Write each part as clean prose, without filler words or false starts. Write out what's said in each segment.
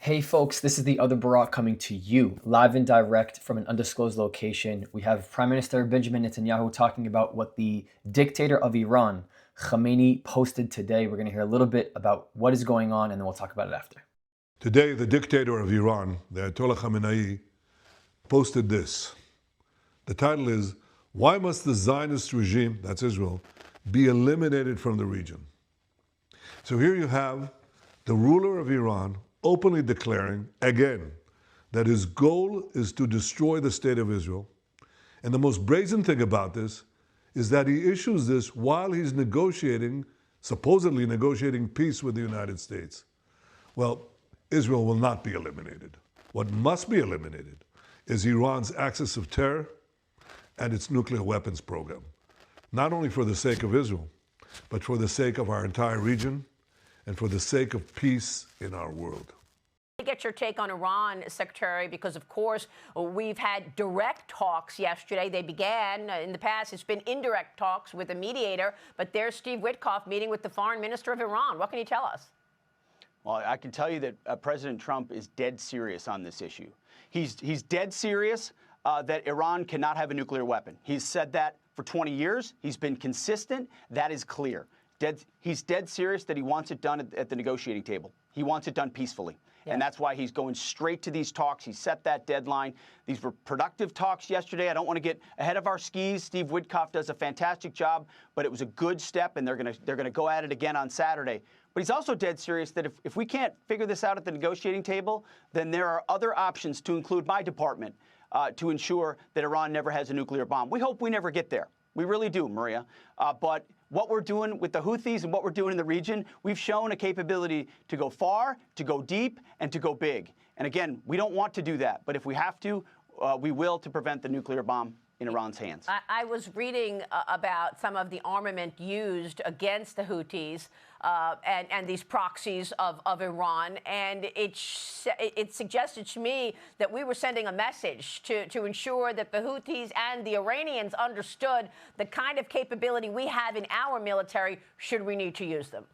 Hey folks, this is the other Barak coming to you live and direct from an undisclosed location. We have Prime Minister Benjamin Netanyahu talking about what the dictator of Iran, Khamenei, posted today. We're going to hear a little bit about what is going on and then we'll talk about it after. Today, the dictator of Iran, the Ayatollah Khamenei, posted this. The title is, "Why must the Zionist regime," that's Israel, "be eliminated from the region?" So here you have the ruler of Iran openly declaring, again, that his goal is to destroy the state of Israel. And the most brazen thing about this is that he issues this while he's supposedly negotiating peace with the United States. Well, Israel will not be eliminated. What must be eliminated is Iran's axis of terror and its nuclear weapons program, not only for the sake of Israel, but for the sake of our entire region and for the sake of peace in our world. Get your take on Iran, Secretary, because, of course, we've had direct talks yesterday. They began in the past. It's been indirect talks with a mediator. But there's Steve Witkoff meeting with the foreign minister of Iran. What can you tell us? Well, I can tell you that President Trump is dead serious on this issue. He's dead serious that Iran cannot have a nuclear weapon. He's said that for 20 years. He's been consistent. That is clear. He's dead serious that he wants it done at the negotiating table. He wants it done peacefully. Yeah. And that's why he's going straight to these talks. He set that deadline. These were productive talks yesterday. I don't want to get ahead of our skis. Steve Witkoff does a fantastic job, but it was a good step, and they're gonna go at it again on Saturday. But he's also dead serious that if we can't figure this out at the negotiating table, then there are other options, to include my department, to ensure that Iran never has a nuclear bomb. We hope we never get there. We really do, Maria. But what we're doing with the Houthis and what we're doing in the region, we've shown a capability to go far, to go deep, and to go big. And again, we don't want to do that. But if we have to, we will, to prevent the nuclear bomb in Iran's hands. I was reading about some of the armament used against the Houthis and these proxies of Iran, and it suggested to me that we were sending a message to ensure that the Houthis and the Iranians understood the kind of capability we have in our military should we need to use them.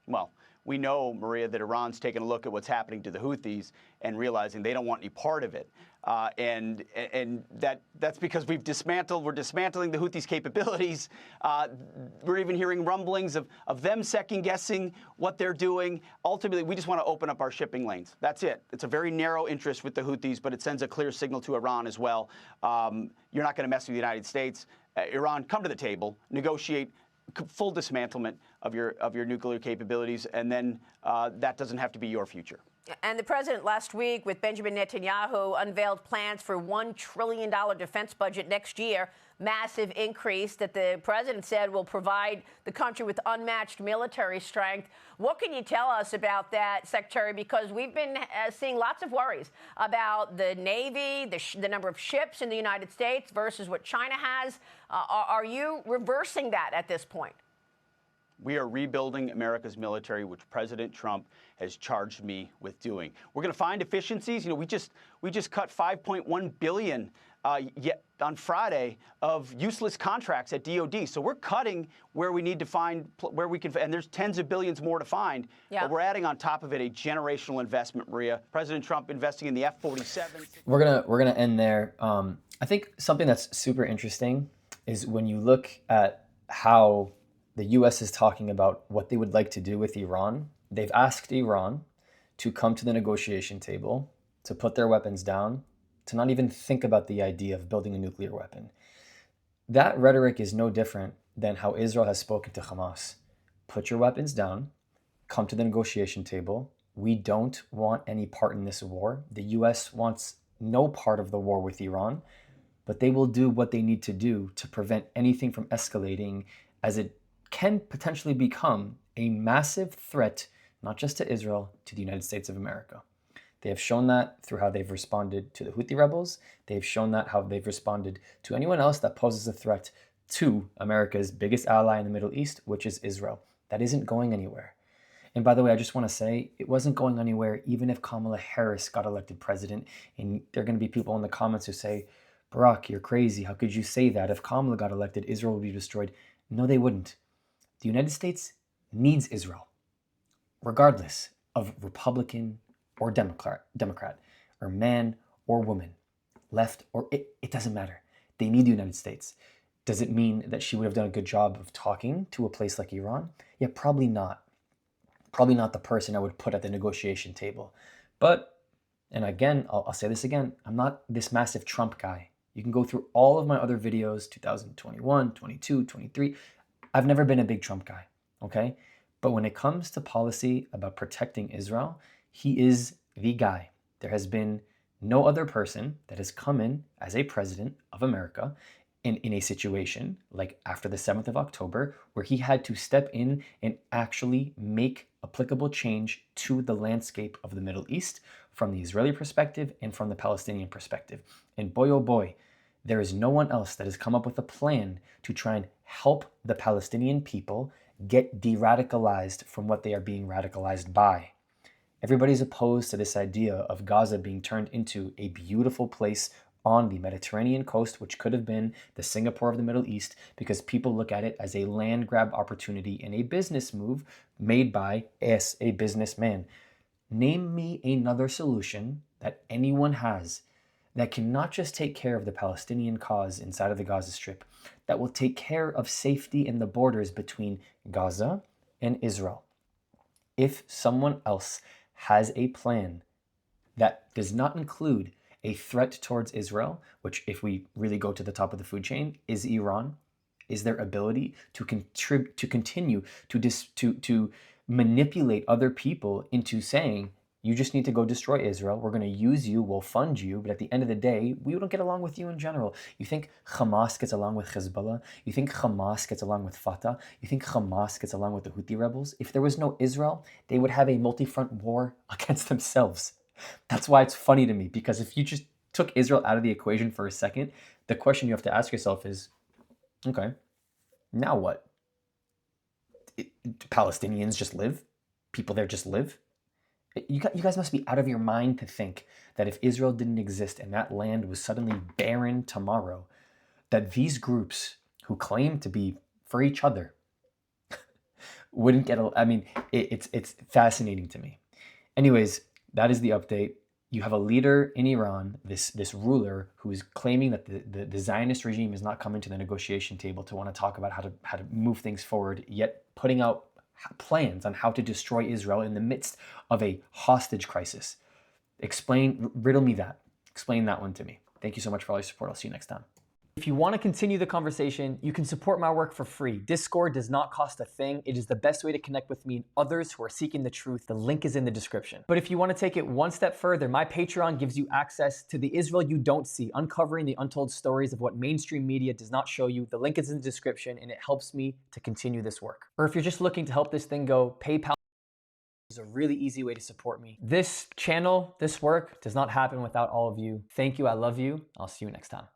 Well, we know, Maria, that Iran's taken a look at what's happening to the Houthis and realizing they don't want any part of it. And that's because we're dismantling the Houthis' capabilities. We're even hearing rumblings of them second-guessing what they're doing. Ultimately, we just want to open up our shipping lanes. That's it. It's a very narrow interest with the Houthis, but it sends a clear signal to Iran as well. You're not going to mess with the United States. Iran, come to the table, negotiate full dismantlement of your nuclear capabilities, and then that doesn't have to be your future. And the president last week with Benjamin Netanyahu unveiled plans for $1 trillion defense budget next year, massive increase that the president said will provide the country with unmatched military strength. What can you tell us about that, Secretary? Because we've been seeing lots of worries about the Navy, the number of ships in the United States versus what China has. Are you reversing that at this point? We are rebuilding America's military, which President Trump has charged me with doing. We're going to find efficiencies. You know, we just cut $5.1 billion on Friday of useless contracts at DoD. So we're cutting where we need to find where we can, and there's tens of billions more to find. Yeah. But we're adding on top of it a generational investment, Maria. President Trump investing in the F-47. We're gonna end there. I think something that's super interesting is when you look at how the U.S. is talking about what they would like to do with Iran. They've asked Iran to come to the negotiation table, to put their weapons down, to not even think about the idea of building a nuclear weapon. That rhetoric is no different than how Israel has spoken to Hamas. Put your weapons down, come to the negotiation table. We don't want any part in this war. The U.S. wants no part of the war with Iran, but they will do what they need to do to prevent anything from escalating, as it can potentially become a massive threat, not just to Israel, to the United States of America. They have shown that through how they've responded to the Houthi rebels. They've shown that how they've responded to anyone else that poses a threat to America's biggest ally in the Middle East, which is Israel. That isn't going anywhere. And by the way, I just want to say, it wasn't going anywhere even if Kamala Harris got elected president. And there are going to be people in the comments who say, Barak, you're crazy. How could you say that? If Kamala got elected, Israel would be destroyed. No, they wouldn't. The United States needs Israel, regardless of Republican or Democrat, or man or woman, left or it doesn't matter. They need the United States. Does it mean that she would have done a good job of talking to a place like Iran? Yeah, probably not. Probably not the person I would put at the negotiation table. But, and again, I'll say this again, I'm not this massive Trump guy. You can go through all of my other videos, 2021, 22, 23. I've never been a big Trump guy, okay? But when it comes to policy about protecting Israel, he is the guy. There has been no other person that has come in as a president of America in a situation like after the 7th of October, where he had to step in and actually make applicable change to the landscape of the Middle East from the Israeli perspective and from the Palestinian perspective. And boy, oh boy, there is no one else that has come up with a plan to try and help the Palestinian people get de-radicalized from what they are being radicalized by. Everybody's opposed to this idea of Gaza being turned into a beautiful place on the Mediterranean coast, which could have been the Singapore of the Middle East, because people look at it as a land grab opportunity and a business move made by a businessman. Name me another solution that anyone has that can not just take care of the Palestinian cause inside of the Gaza Strip, that will take care of safety in the borders between Gaza and Israel. If someone else has a plan that does not include a threat towards Israel, which if we really go to the top of the food chain, is Iran, is their ability to continue to manipulate other people into saying, you just need to go destroy Israel. We're going to use you. We'll fund you. But at the end of the day, we don't get along with you in general. You think Hamas gets along with Hezbollah? You think Hamas gets along with Fatah? You think Hamas gets along with the Houthi rebels? If there was no Israel, they would have a multi-front war against themselves. That's why it's funny to me, because if you just took Israel out of the equation for a second, the question you have to ask yourself is, okay, now what? Palestinians just live? People there just live? You guys must be out of your mind to think that if Israel didn't exist and that land was suddenly barren tomorrow, that these groups who claim to be for each other wouldn't get I mean, it's fascinating to me. Anyways, that is the update. You have a leader in Iran, this ruler, who is claiming that the Zionist regime is not coming to the negotiation table to want to talk about how to move things forward, yet putting out plans on how to destroy Israel in the midst of a hostage crisis. Riddle me that. Explain that one to me. Thank you so much for all your support. I'll see you next time. If you want to continue the conversation, you can support my work for free. Discord does not cost a thing. It is the best way to connect with me and others who are seeking the truth. The link is in the description. But if you want to take it one step further, my Patreon gives you access to the Israel you don't see, uncovering the untold stories of what mainstream media does not show you. The link is in the description, and it helps me to continue this work. Or if you're just looking to help this thing go, PayPal is a really easy way to support me. This channel, this work does not happen without all of you. Thank you. I love you. I'll see you next time.